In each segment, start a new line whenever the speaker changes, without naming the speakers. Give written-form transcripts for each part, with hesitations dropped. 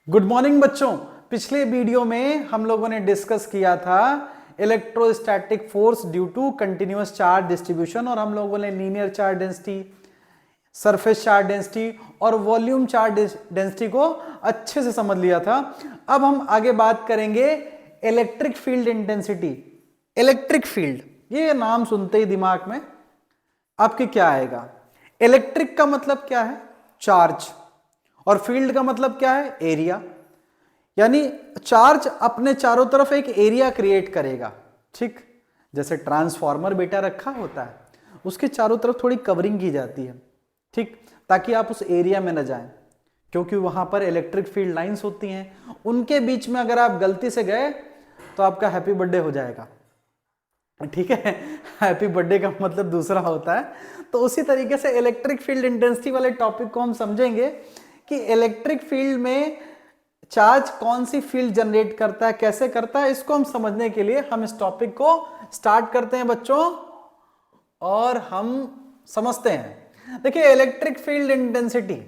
Good morning बच्चों। पिछले video में हम लोगों ने डिस्कस किया था electrostatic force due to continuous charge distribution और हम लोगों ने linear charge density, surface charge density और वॉल्यूम चार्ज डेंसिटी को अच्छे से समझ लिया था। अब हम आगे बात करेंगे electric field intensity. Electric field, ये नाम सुनते ही दिमाग में आपके क्या आएगा? इलेक्ट्रिक का मतलब क्या है? चार्ज। और फील्ड का मतलब क्या है? एरिया। यानी चार्ज अपने चारों तरफ एक एरिया क्रिएट करेगा। ठीक, जैसे ट्रांसफॉर्मर बेटा रखा होता है, उसके चारों तरफ थोड़ी कवरिंग की जाती है, ठीक, ताकि आप उस एरिया में न जाएं, क्योंकि वहां पर इलेक्ट्रिक फील्ड लाइंस होती हैं। उनके बीच में अगर आप गलती से गए तो आपका हैप्पी बर्थडे हो जाएगा। ठीक है, हैप्पी बर्थडे का मतलब दूसरा होता है। तो उसी तरीके से इलेक्ट्रिक फील्ड इंटेंसिटी वाले टॉपिक को हम समझेंगे कि इलेक्ट्रिक फील्ड में चार्ज कौन सी फील्ड जनरेट करता है, कैसे करता है। इसको हम समझने के लिए हम इस टॉपिक को स्टार्ट करते हैं बच्चों, और हम समझते हैं। देखिए, इलेक्ट्रिक फील्ड इंटेंसिटी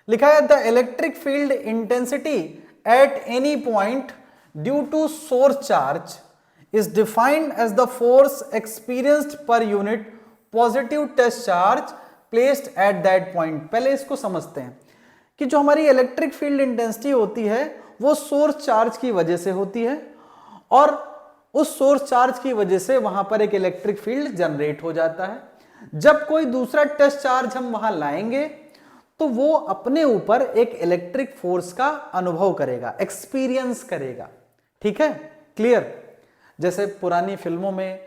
लिखा है the electric field intensity at any point due to source charge is defined as the force experienced per unit positive test charge placed at that point। पहले इसको समझते हैं कि जो हमारी इलेक्ट्रिक फील्ड इंटेंसिटी होती है वो सोर्स चार्ज की वजह से होती है, और उस सोर्स चार्ज की वजह से वहां पर एक इलेक्ट्रिक फील्ड जनरेट हो जाता है। जब कोई दूसरा टेस्ट चार्ज हम वहां लाएंगे तो वो अपने ऊपर एक इलेक्ट्रिक फोर्स का अनुभव करेगा, एक्सपीरियंस करेगा। ठीक है, क्लियर? जैसे पुरानी फिल्मों में,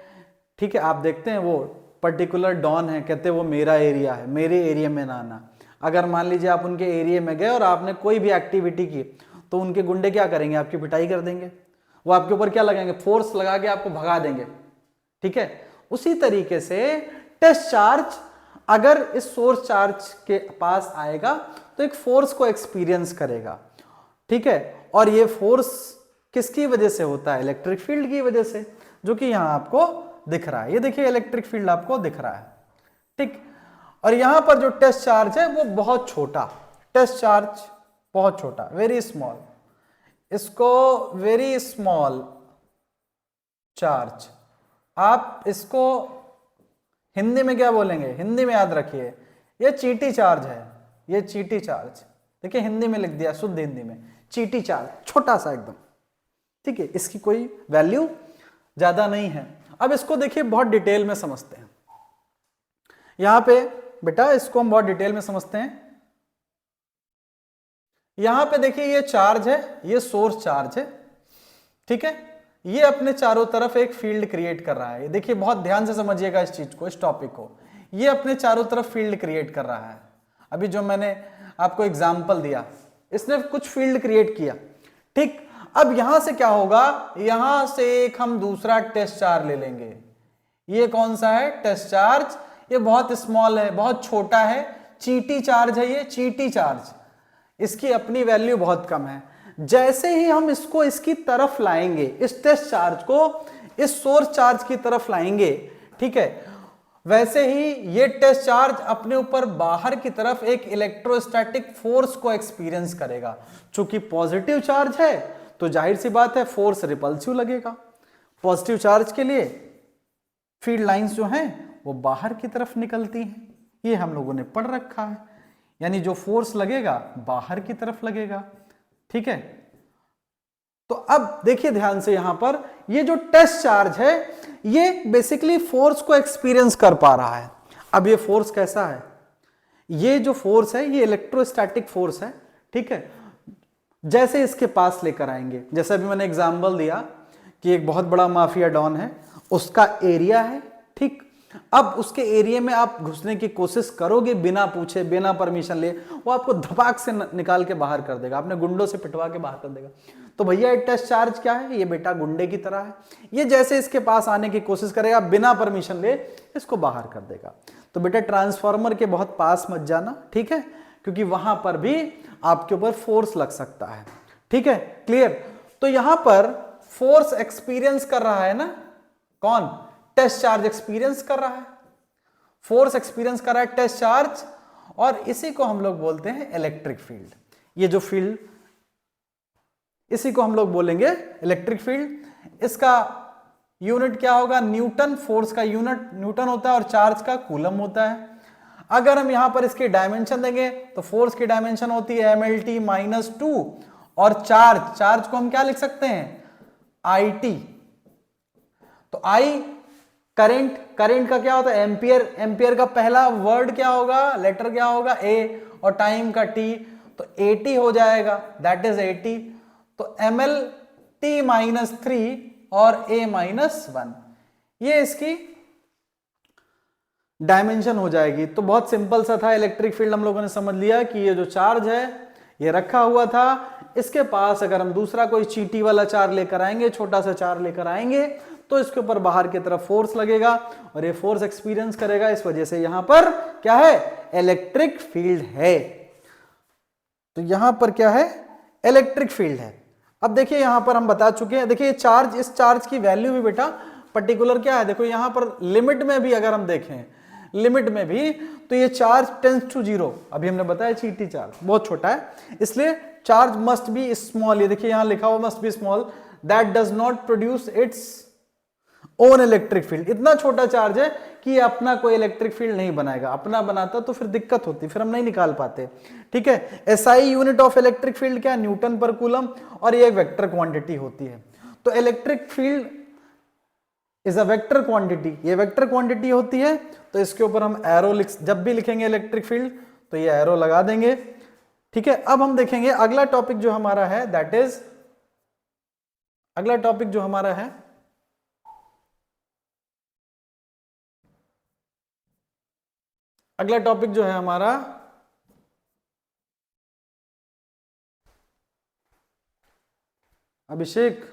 ठीक है, आप देखते हैं वो पर्टिकुलर डॉन है, कहते हैं वो मेरा एरिया है, मेरे एरिया में ना आना। अगर मान लीजिए आप उनके एरिया में गए और आपने कोई भी एक्टिविटी की तो उनके गुंडे क्या करेंगे? आपकी पिटाई कर देंगे। वो आपके ऊपर क्या लगाएंगे? फोर्स लगा के आपको भगा देंगे। ठीक है, उसी तरीके से टेस्ट चार्ज अगर इस सोर्स चार्ज के पास आएगा तो एक फोर्स को एक्सपीरियंस करेगा। ठीक है, और ये फोर्स किसकी वजह से होता है? इलेक्ट्रिक फील्ड की वजह से, जो कि यहां आपको दिख रहा है। ये देखिए, इलेक्ट्रिक फील्ड आपको दिख रहा है। ठीक, और यहां पर जो टेस्ट चार्ज है वो बहुत छोटा, टेस्ट चार्ज बहुत छोटा, वेरी स्मॉल। इसको वेरी स्मॉल चार्ज, आप इसको हिंदी में क्या बोलेंगे? हिंदी में याद रखिए, ये चीटी चार्ज है। ये चीटी चार्ज, देखिए हिंदी में लिख दिया, शुद्ध हिंदी में चीटी चार्ज, छोटा सा एकदम। ठीक है, इसकी कोई वैल्यू ज्यादा नहीं है। अब इसको देखिए बहुत डिटेल में समझते हैं। यहां पे बेटा इसको हम बहुत डिटेल में समझते हैं। यहां पे देखिए ये चार्ज है, ये सोर्स चार्ज है। ठीक है, ये अपने चारों तरफ एक फील्ड क्रिएट कर रहा है। देखिए बहुत ध्यान से समझिएगा इस चीज को, इस टॉपिक को। ये अपने चारों तरफ फील्ड क्रिएट कर रहा है। अभी जो मैंने आपको एग्जाम्पल दिया, इसने कुछ फील्ड क्रिएट किया। ठीक, अब यहां से क्या होगा? यहां से एक हम दूसरा टेस्ट चार्ज ले लेंगे। ये कौन सा है? Test charge. ये बहुत स्मॉल है, बहुत छोटा है, चीटी चार्ज है। ये चीटी चार्ज, इसकी अपनी वैल्यू बहुत कम है। जैसे ही हम इसको इसकी तरफ लाएंगे, इस टेस्ट चार्ज को इस सोर्स चार्ज की तरफ लाएंगे, ठीक है, वैसे ही ये टेस्ट चार्ज अपने ऊपर बाहर की तरफ एक इलेक्ट्रोस्टैटिक फोर्स को एक्सपीरियंस करेगा। चूंकि पॉजिटिव चार्ज है तो जाहिर सी बात है फोर्स रिपल्सिव लगेगा। पॉजिटिव चार्ज के लिए फील्ड लाइंस जो हैं वो बाहर की तरफ निकलती हैं, ये हम लोगों ने पढ़ रखा है। यानी जो फोर्स लगेगा बाहर की तरफ लगेगा। ठीक है, तो अब देखिए ध्यान से, यहां पर ये जो टेस्ट चार्ज है ये बेसिकली फोर्स को एक्सपीरियंस कर पा रहा है। अब ये फोर्स कैसा है? ये जो फोर्स है ये इलेक्ट्रोस्टैटिक फोर्स है। ठीक है, जैसे इसके पास लेकर आएंगे, जैसे अभी मैंने एग्जांपल दिया कि एक बहुत बड़ा माफिया डॉन है, उसका एरिया है। ठीक, अब उसके एरिया में आप घुसने की कोशिश करोगे बिना पूछे, बिना परमिशन ले, वो आपको धपाक से निकाल के बाहर कर देगा, अपने गुंडों से पिटवा के बाहर कर देगा। तो भैया ये टेस्ट चार्ज क्या है? ये बेटा गुंडे की तरह है। ये जैसे इसके पास आने की कोशिश करेगा, बिना परमिशन ले इसको बाहर कर देगा। तो बेटा ट्रांसफार्मर के बहुत पास मत जाना, ठीक है, क्योंकि वहां पर भी आपके ऊपर फोर्स लग सकता है। ठीक है, क्लियर? तो यहां पर फोर्स एक्सपीरियंस कर रहा है ना, कौन? टेस्ट चार्ज एक्सपीरियंस कर रहा है, फोर्स एक्सपीरियंस कर रहा है टेस्ट चार्ज, और इसी को हम लोग बोलते हैं इलेक्ट्रिक फील्ड। ये जो फील्ड इसी को हम लोग बोलेंगे इलेक्ट्रिक फील्ड। इसका यूनिट क्या होगा, न्यूटन, फोर्स का यूनिट न्यूटन होता है और चार्ज का कूलम होता है। अगर हम यहां पर इसके डायमेंशन देंगे तो फोर्स की डायमेंशन होती है mlt -2 और चार्ज को हम क्या लिख सकते हैं, it। तो I करंट का क्या होता है, एंपियर का पहला वर्ड क्या होगा, लेटर क्या होगा, A, और टाइम का T, तो 80 हो जाएगा, दैट इज 80। तो mlt-3 और A-1, ये इसकी डायमेंशन हो जाएगी। तो बहुत सिंपल सा था, इलेक्ट्रिक फील्ड हम लोगों ने समझ लिया कि ये जो चार्ज है ये रखा हुआ था, इसके पास अगर हम दूसरा कोई चींटी वाला चार्ज लेकर आएंगे, छोटा सा चार्ज लेकर आएंगे, तो इसके ऊपर बाहर की तरफ फोर्स लगेगा और ये फोर्स एक्सपीरियंस करेगा, इस वजह से यहां पर क्या है, इलेक्ट्रिक फील्ड है। तो यहां पर क्या है, इलेक्ट्रिक फील्ड है। अब देखिए यहां पर हम बता चुके हैं, देखिए चार्ज, इस चार्ज की वैल्यू भी बेटा पर्टिकुलर क्या है, देखो यहां पर लिमिट में भी अगर हम देखें, लिमिट में भी, तो ये चार्ज टेंस टू 0, अभी हमने बताया चीटी चार्ज बहुत छोटा है, इसलिए चार्ज मस्ट बी स्मॉल। ये देखिए यहां लिखा हुआ must be small, that does not produce its own electric field. इतना छोटा चार्ज है कि ये अपना कोई इलेक्ट्रिक फील्ड नहीं बनाएगा, अपना बनाता तो फिर दिक्कत होती, फिर हम नहीं निकाल पाते। ठीक है, SI unit of electric field क्या है, न्यूटन पर कूलम, और ये एक वेक्टर क्वांटिटी होती है। तो electric field is a vector quantity, ये वेक्टर क्वांटिटी होती है। तो इसके ऊपर हम एरो जब भी लिखेंगे इलेक्ट्रिक फील्ड तो ये एरो लगा देंगे। ठीक है, अब हम देखेंगे अगला टॉपिक जो हमारा है, दैट इज, अगला टॉपिक जो हमारा है, अगला टॉपिक जो है हमारा, अभिषेक